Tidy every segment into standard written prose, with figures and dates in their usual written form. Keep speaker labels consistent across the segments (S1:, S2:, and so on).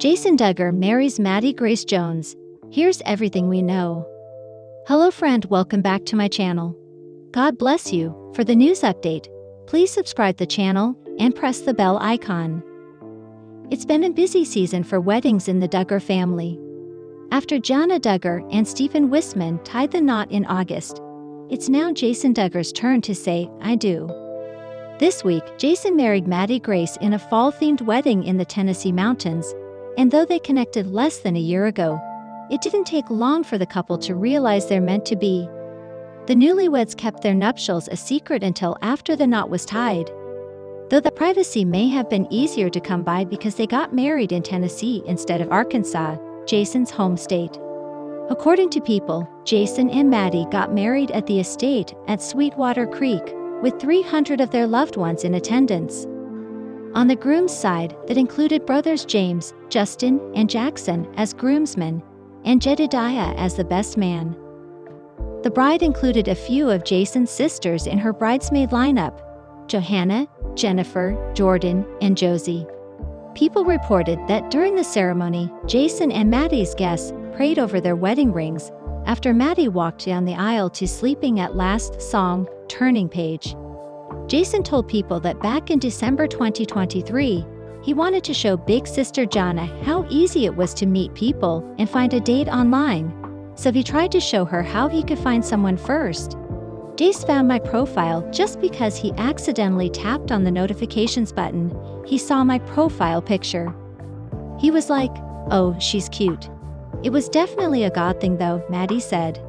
S1: Jason Duggar marries Maddie Grace Jones. Here's everything we know. Hello friend, welcome back to my channel. God bless you. For the news update, please subscribe the channel and press the bell icon. It's been a busy season for weddings in the Duggar family. After Jana Duggar and Stephen Wisman tied the knot in August, it's now Jason Duggar's turn to say, I do. This week, Jason married Maddie Grace in a fall-themed wedding in the Tennessee mountains, and though they connected less than a year ago, it didn't take long for the couple to realize they're meant to be. The newlyweds kept their nuptials a secret until after the knot was tied. Though the privacy may have been easier to come by because they got married in Tennessee instead of Arkansas, Jason's home state. According to People, Jason and Maddie got married at the estate at Sweetwater Creek, with 300 of their loved ones in attendance. On the groom's side, that included brothers James, Justin, and Jackson as groomsmen, and Jedediah as the best man. The bride included a few of Jason's sisters in her bridesmaid lineup: Johanna, Jennifer, Jordan, and Josie. People reported that during the ceremony, Jason and Maddie's guests prayed over their wedding rings after Maddie walked down the aisle to Sleeping at Last song, Turning Page. Jason told People that back in December 2023, he wanted to show big sister Jana how easy it was to meet people and find a date online, so he tried to show her how he could find someone first. Jace found my profile just because he accidentally tapped on the notifications button. He saw my profile picture. He was like, oh, she's cute. It was definitely a God thing though, Maddie said.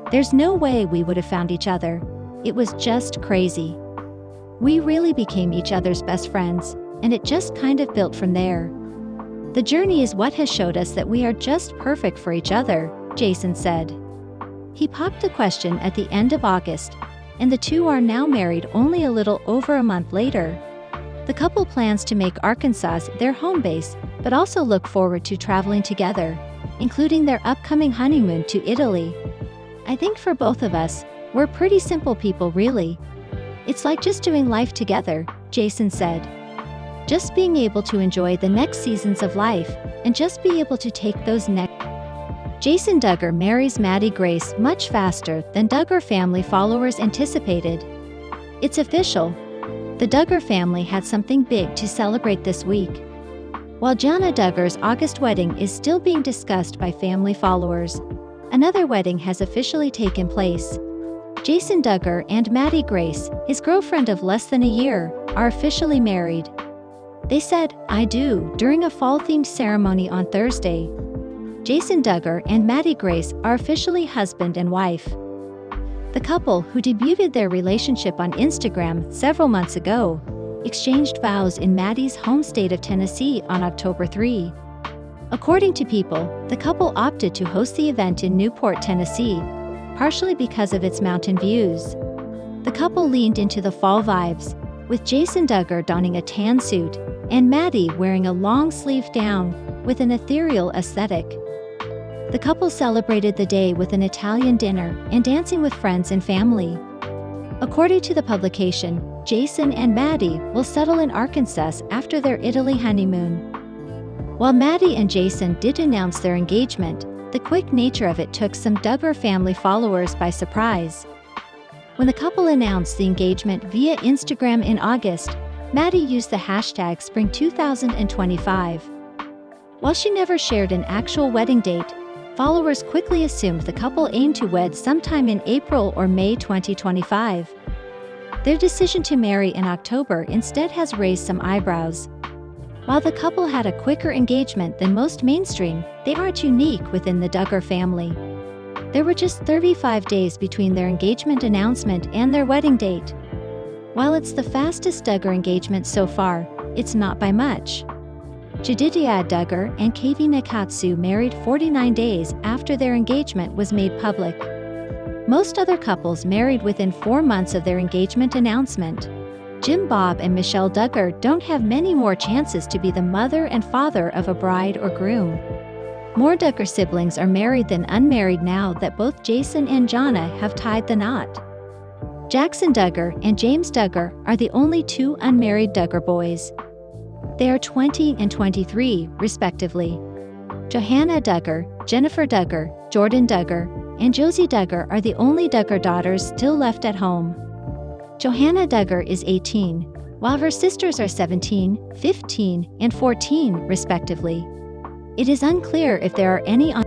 S1: There's no way we would have found each other. It was just crazy. We really became each other's best friends, and it just kind of built from there. The journey is what has showed us that we are just perfect for each other, Jason said. He popped the question at the end of August, and the two are now married only a little over a month later. The couple plans to make Arkansas their home base, but also look forward to traveling together, including their upcoming honeymoon to Italy. I think for both of us, we're pretty simple people really. It's like just doing life together, Jason said. Just being able to enjoy the next seasons of life, and just be able to take those next. Jason Duggar marries Maddie Grace much faster than Duggar family followers anticipated. It's official. The Duggar family had something big to celebrate this week. While Jana Duggar's August wedding is still being discussed by family followers, another wedding has officially taken place. Jason Duggar and Maddie Grace, his girlfriend of less than a year, are officially married. They said, I do, during a fall-themed ceremony on Thursday. Jason Duggar and Maddie Grace are officially husband and wife. The couple, who debuted their relationship on Instagram several months ago, exchanged vows in Maddie's home state of Tennessee on October 3. According to People, the couple opted to host the event in Newport, Tennessee, partially because of its mountain views. The couple leaned into the fall vibes, with Jason Duggar donning a tan suit and Maddie wearing a long-sleeved gown with an ethereal aesthetic. The couple celebrated the day with an Italian dinner and dancing with friends and family. According to the publication, Jason and Maddie will settle in Arkansas after their Italy honeymoon. While Maddie and Jason did announce their engagement, the quick nature of it took some Duggar family followers by surprise. When the couple announced the engagement via Instagram in August, Maddie used the hashtag Spring2025. While she never shared an actual wedding date, followers quickly assumed the couple aimed to wed sometime in April or May 2025. Their decision to marry in October instead has raised some eyebrows. While the couple had a quicker engagement than most mainstream, they aren't unique within the Duggar family. There were just 35 days between their engagement announcement and their wedding date. While it's the fastest Duggar engagement so far, it's not by much. Jedediah Duggar and Katie Nakatsu married 49 days after their engagement was made public. Most other couples married within 4 months of their engagement announcement. Jim Bob and Michelle Duggar don't have many more chances to be the mother and father of a bride or groom. More Duggar siblings are married than unmarried now that both Jason and Jana have tied the knot. Jackson Duggar and James Duggar are the only two unmarried Duggar boys. They are 20 and 23, respectively. Johanna Duggar, Jennifer Duggar, Jordan Duggar, and Josie Duggar are the only Duggar daughters still left at home. Johanna Duggar is 18, while her sisters are 17, 15, and 14, respectively. It is unclear if there are any on.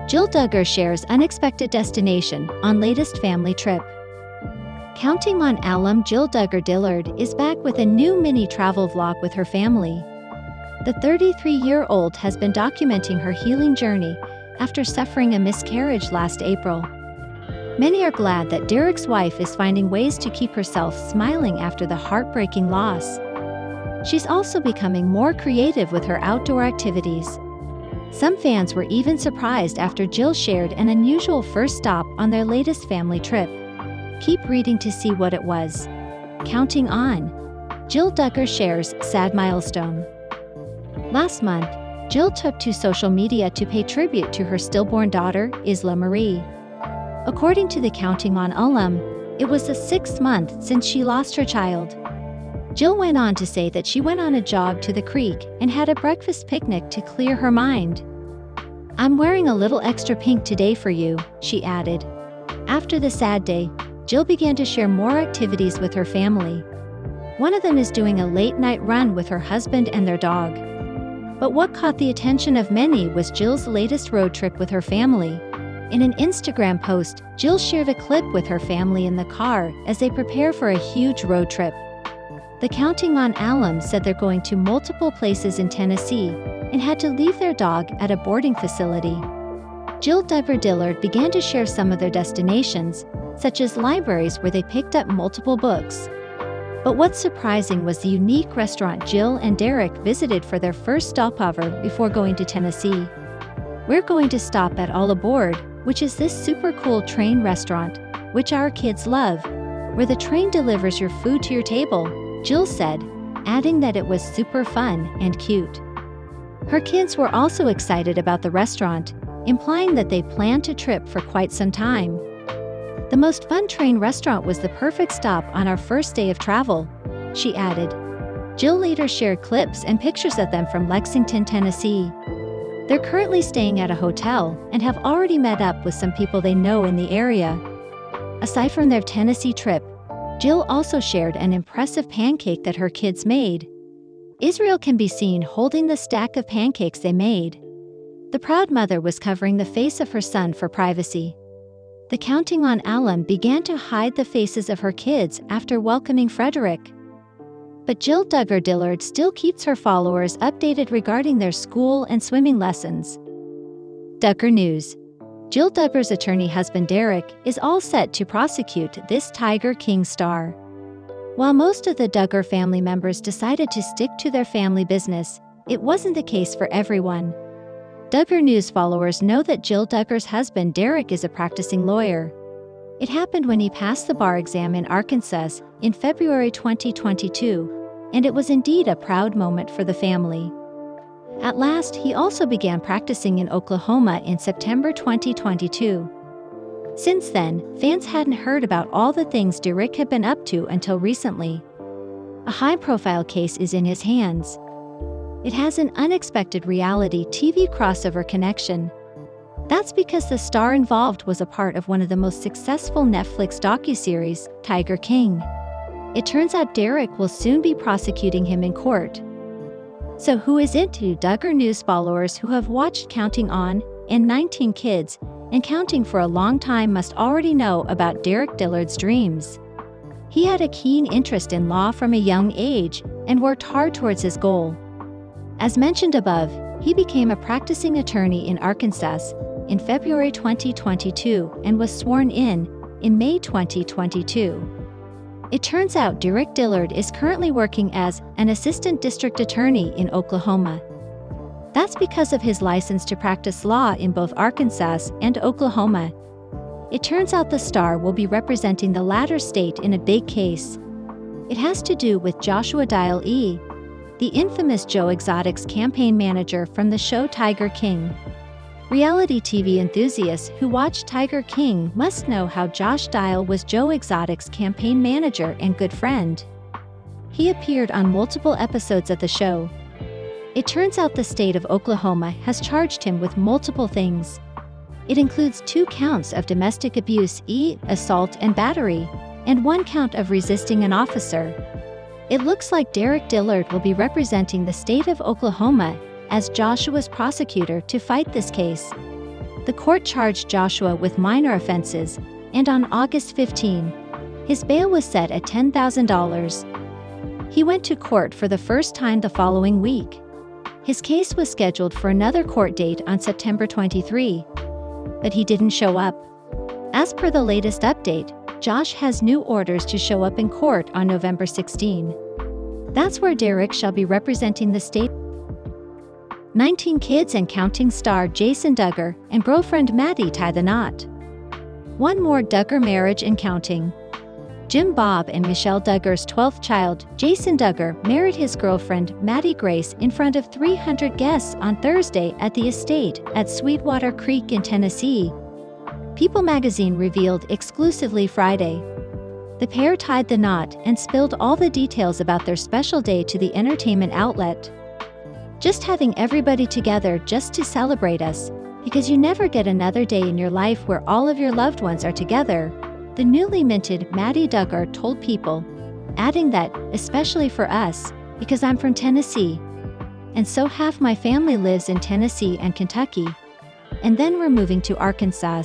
S1: Jill Duggar shares unexpected destination on latest family trip. Counting on alum Jill Duggar Dillard is back with a new mini travel vlog with her family. The 33-year-old has been documenting her healing journey after suffering a miscarriage last April. Many are glad that Derick's wife is finding ways to keep herself smiling after the heartbreaking loss. She's also becoming more creative with her outdoor activities. Some fans were even surprised after Jill shared an unusual first stop on their latest family trip. Keep reading to see what it was. Counting on. Jill Duggar shares sad milestone. Last month, Jill took to social media to pay tribute to her stillborn daughter, Isla Marie. According to the Counting On alum, it was the 6th month since she lost her child. Jill went on to say that she went on a jog to the creek and had a breakfast picnic to clear her mind. "I'm wearing a little extra pink today for you," she added. After the sad day, Jill began to share more activities with her family. One of them is doing a late-night run with her husband and their dog. But what caught the attention of many was Jill's latest road trip with her family. In an Instagram post, Jill shared a clip with her family in the car as they prepare for a huge road trip. The Counting On alum said they're going to multiple places in Tennessee and had to leave their dog at a boarding facility. Jill Duggar Dillard began to share some of their destinations, such as libraries where they picked up multiple books. But what's surprising was the unique restaurant Jill and Derick visited for their first stopover before going to Tennessee. "We're going to stop at All Aboard, which is this super cool train restaurant, which our kids love, where the train delivers your food to your table," Jill said, adding that it was super fun and cute. Her kids were also excited about the restaurant, implying that they planned to trip for quite some time. "The most fun train restaurant was the perfect stop on our first day of travel," she added. Jill later shared clips and pictures of them from Lexington, Tennessee. They're currently staying at a hotel and have already met up with some people they know in the area. Aside from their Tennessee trip, Jill also shared an impressive pancake that her kids made. Israel can be seen holding the stack of pancakes they made. The proud mother was covering the face of her son for privacy. The Counting On alum began to hide the faces of her kids after welcoming Frederick. But Jill Duggar Dillard still keeps her followers updated regarding their school and swimming lessons. Duggar News. Jill Duggar's attorney husband Derick is all set to prosecute this Tiger King star. While most of the Duggar family members decided to stick to their family business, it wasn't the case for everyone. Duggar News followers know that Jill Duggar's husband Derick is a practicing lawyer. It happened when he passed the bar exam in Arkansas in February 2022, and it was indeed a proud moment for the family. At last, he also began practicing in Oklahoma in September 2022. Since then, fans hadn't heard about all the things Derick had been up to until recently. A high-profile case is in his hands. It has an unexpected reality TV crossover connection. That's because the star involved was a part of one of the most successful Netflix docuseries, Tiger King. It turns out Derick will soon be prosecuting him in court. So who is it to Duggar News followers who have watched Counting On and 19 Kids and counting for a long time must already know about Derick Dillard's dreams. He had a keen interest in law from a young age and worked hard towards his goal. As mentioned above, he became a practicing attorney in Arkansas in February 2022 and was sworn in May 2022. It turns out Derick Dillard is currently working as an assistant district attorney in Oklahoma. That's because of his license to practice law in both Arkansas and Oklahoma. It turns out the star will be representing the latter state in a big case. It has to do with Joshua Dial E., the infamous Joe Exotic's campaign manager from the show Tiger King. Reality TV enthusiasts who watch Tiger King must know how Josh Dial was Joe Exotic's campaign manager and good friend. he appeared on multiple episodes of the show. It turns out the state of Oklahoma has charged him with multiple things. It includes 2 counts of domestic abuse, assault and battery, and 1 count of resisting an officer. It looks like Derick Dillard will be representing the state of Oklahoma as Joshua's prosecutor to fight this case. The court charged Joshua with minor offenses, and on August 15, his bail was set at $10,000. He went to court for the first time the following week. His case was scheduled for another court date on September 23, but he didn't show up. As per the latest update, Josh has new orders to show up in court on November 16. That's where Derick shall be representing the state. 19 kids and counting star Jason Duggar and girlfriend Maddie tie the knot. One more Duggar marriage and counting. Jim Bob and Michelle Duggar's 12th child, Jason Duggar, married his girlfriend, Maddie Grace, in front of 300 guests on Thursday at the estate at Sweetwater Creek in Tennessee. People magazine revealed exclusively Friday. The pair tied the knot and spilled all the details about their special day to the entertainment outlet. Just having everybody together just to celebrate us, because you never get another day in your life where all of your loved ones are together, the newly minted Maddie Duggar told People, adding that, especially for us, because I'm from Tennessee, and so half my family lives in Tennessee and Kentucky, and then we're moving to Arkansas.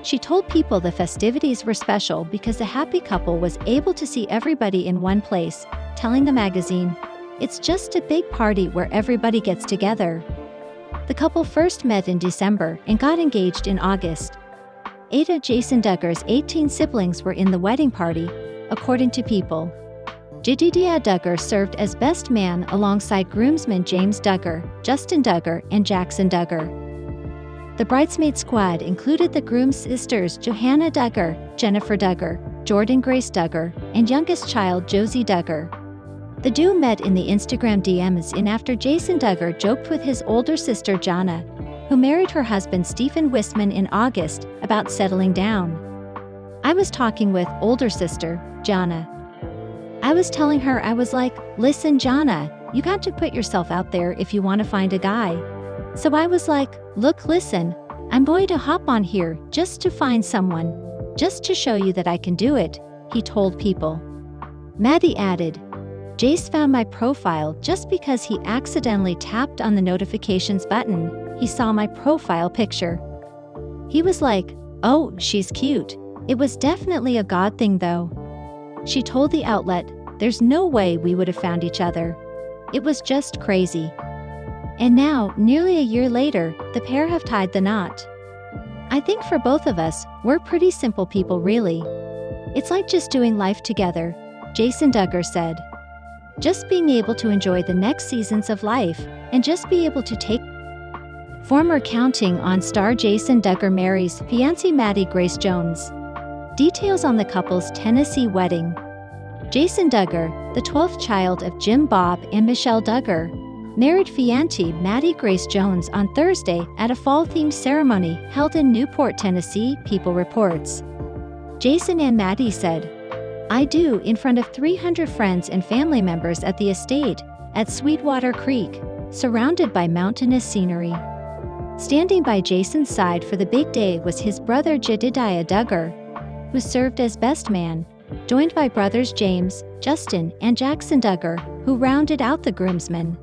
S1: She told People the festivities were special because the happy couple was able to see everybody in one place, telling the magazine, "It's just a big party where everybody gets together." The couple first met in December and got engaged in August. 8 of Jason Duggar's 18 siblings were in the wedding party, according to People. Jedediah Duggar served as best man alongside groomsmen James Duggar, Justin Duggar, and Jackson Duggar. The bridesmaid squad included the groom's sisters Johanna Duggar, Jennifer Duggar, Jordan Grace Duggar, and youngest child Josie Duggar. The duo met in the Instagram DMs after Jason Duggar joked with his older sister Jana, who married her husband Stephen Wisman in August, about settling down. "I was talking with older sister, Jana. I was telling her, I was like, listen Jana, you got to put yourself out there if you want to find a guy. So I was like, look listen, I'm going to hop on here just to find someone, just to show you that I can do it," he told People. Maddie added, "Jace found my profile just because he accidentally tapped on the notifications button. He saw my profile picture. He was like, oh, she's cute. It was definitely a God thing though." She told the outlet, "There's no way we would have found each other. It was just crazy." And now, nearly a year later, the pair have tied the knot. "I think for both of us, we're pretty simple people really. It's like just doing life together," Jason Duggar said. "Just being able to enjoy the next seasons of life, and just be able to take." Former Counting On star Jason Duggar marries fiancée Maddie Grace Jones. Details on the couple's Tennessee wedding. Jason Duggar, the 12th child of Jim Bob and Michelle Duggar, married fiancée Maddie Grace Jones on Thursday at a fall-themed ceremony held in Newport, Tennessee, People reports. Jason and Maddie said, "I do," in front of 300 friends and family members at the estate at Sweetwater Creek, surrounded by mountainous scenery. Standing by Jason's side for the big day was his brother Jedediah Duggar, who served as best man, joined by brothers James, Justin, and Jackson Duggar, who rounded out the groomsmen.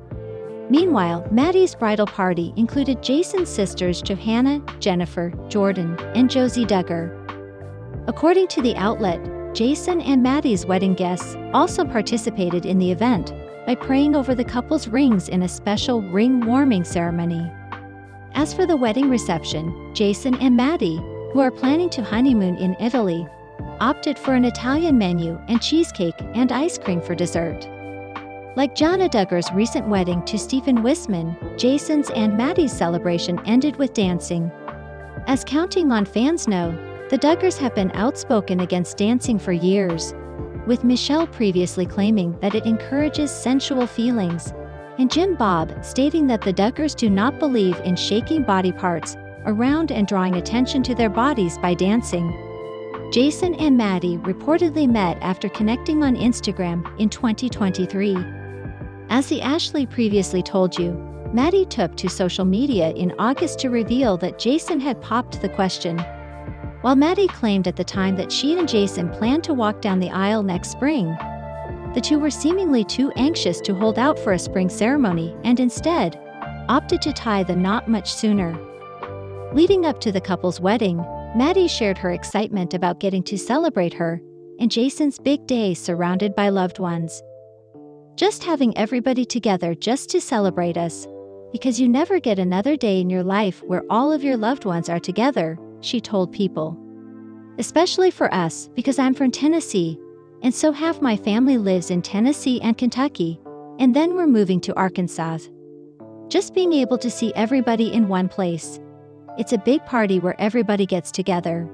S1: Meanwhile, Maddie's bridal party included Jason's sisters Johanna, Jennifer, Jordan, and Josie Duggar. According to the outlet, Jason and Maddie's wedding guests also participated in the event by praying over the couple's rings in a special ring-warming ceremony. As for the wedding reception, Jason and Maddie, who are planning to honeymoon in Italy, opted for an Italian menu and cheesecake and ice cream for dessert. Like Jana Duggar's recent wedding to Stephen Wisman, Jason's and Maddie's celebration ended with dancing. As Counting On fans know, the Duggars have been outspoken against dancing for years, with Michelle previously claiming that it encourages sensual feelings, and Jim Bob stating that the Duggars do not believe in shaking body parts around and drawing attention to their bodies by dancing. Jason and Maddie reportedly met after connecting on Instagram in 2023. As the Ashley previously told you, Maddie took to social media in August to reveal that Jason had popped the question. While Maddie claimed at the time that she and Jason planned to walk down the aisle next spring, the two were seemingly too anxious to hold out for a spring ceremony and instead opted to tie the knot much sooner. Leading up to the couple's wedding, Maddie shared her excitement about getting to celebrate her and Jason's big day surrounded by loved ones. Just having everybody together just to celebrate us, because you never get another day in your life where all of your loved ones are together, she told People. Especially for us, because I'm from Tennessee, and so half my family lives in Tennessee and Kentucky, and then we're moving to Arkansas. Just being able to see everybody in one place. It's a big party where everybody gets together.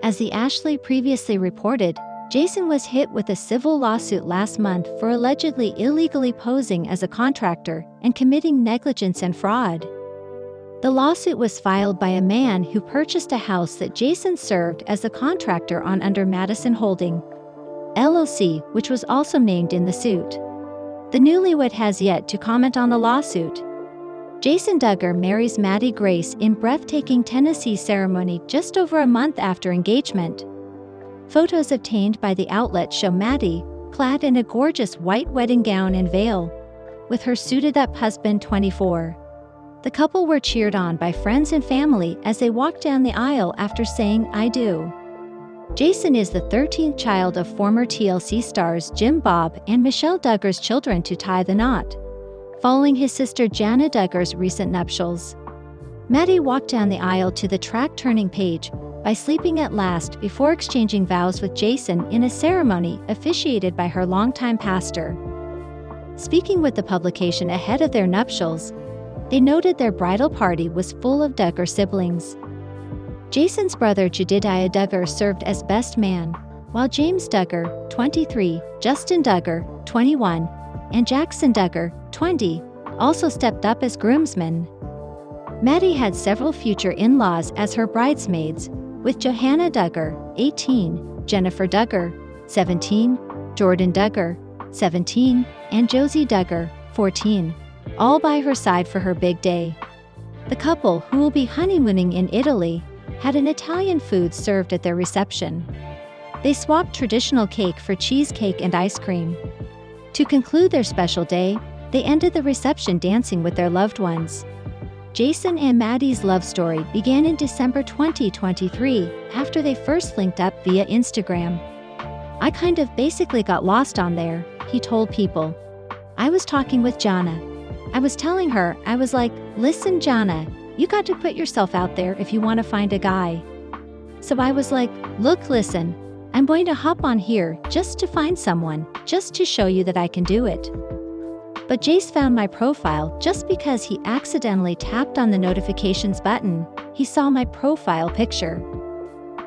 S1: As the Ashley previously reported, Jason was hit with a civil lawsuit last month for allegedly illegally posing as a contractor and committing negligence and fraud. The lawsuit was filed by a man who purchased a house that Jason served as a contractor on under Madison Holding, LLC, which was also named in the suit. The newlywed has yet to comment on the lawsuit. Jason Duggar marries Maddie Grace in breathtaking Tennessee ceremony just over a month after engagement. Photos obtained by the outlet show Maddie, clad in a gorgeous white wedding gown and veil, with her suited-up husband 24. The couple were cheered on by friends and family as they walked down the aisle after saying, "I do." Jason is the 13th child of former TLC stars Jim Bob and Michelle Duggar's children to tie the knot, following his sister Jana Duggar's recent nuptials. Maddie walked down the aisle to the track turning page by sleeping at last before exchanging vows with Jason in a ceremony officiated by her longtime pastor. Speaking with the publication ahead of their nuptials, they noted their bridal party was full of Duggar siblings. Jason's brother Jedediah Duggar served as best man, while James Duggar, 23, Justin Duggar, 21, and Jackson Duggar, 20, also stepped up as groomsmen. Maddie had several future in-laws as her bridesmaids, with Johanna Duggar, 18, Jennifer Duggar, 17, Jordan Duggar, 17, and Josie Duggar, 14, all by her side for her big day. The couple, who will be honeymooning in Italy, had an Italian food served at their reception. They swapped traditional cake for cheesecake and ice cream. To conclude their special day, they ended the reception dancing with their loved ones. Jason and Maddie's love story began in December 2023 after they first linked up via Instagram. "I kind of basically got lost on there," he told People. "I was talking with Jana. I was telling her, I was like, listen Jana, you got to put yourself out there if you want to find a guy. So I was like, look listen, I'm going to hop on here just to find someone, just to show you that I can do it. But Jace found my profile just because he accidentally tapped on the notifications button. He saw my profile picture.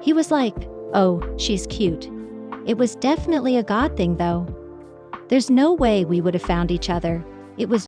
S1: He was like, oh, she's cute. It was definitely a God thing though. There's no way we would have found each other. It was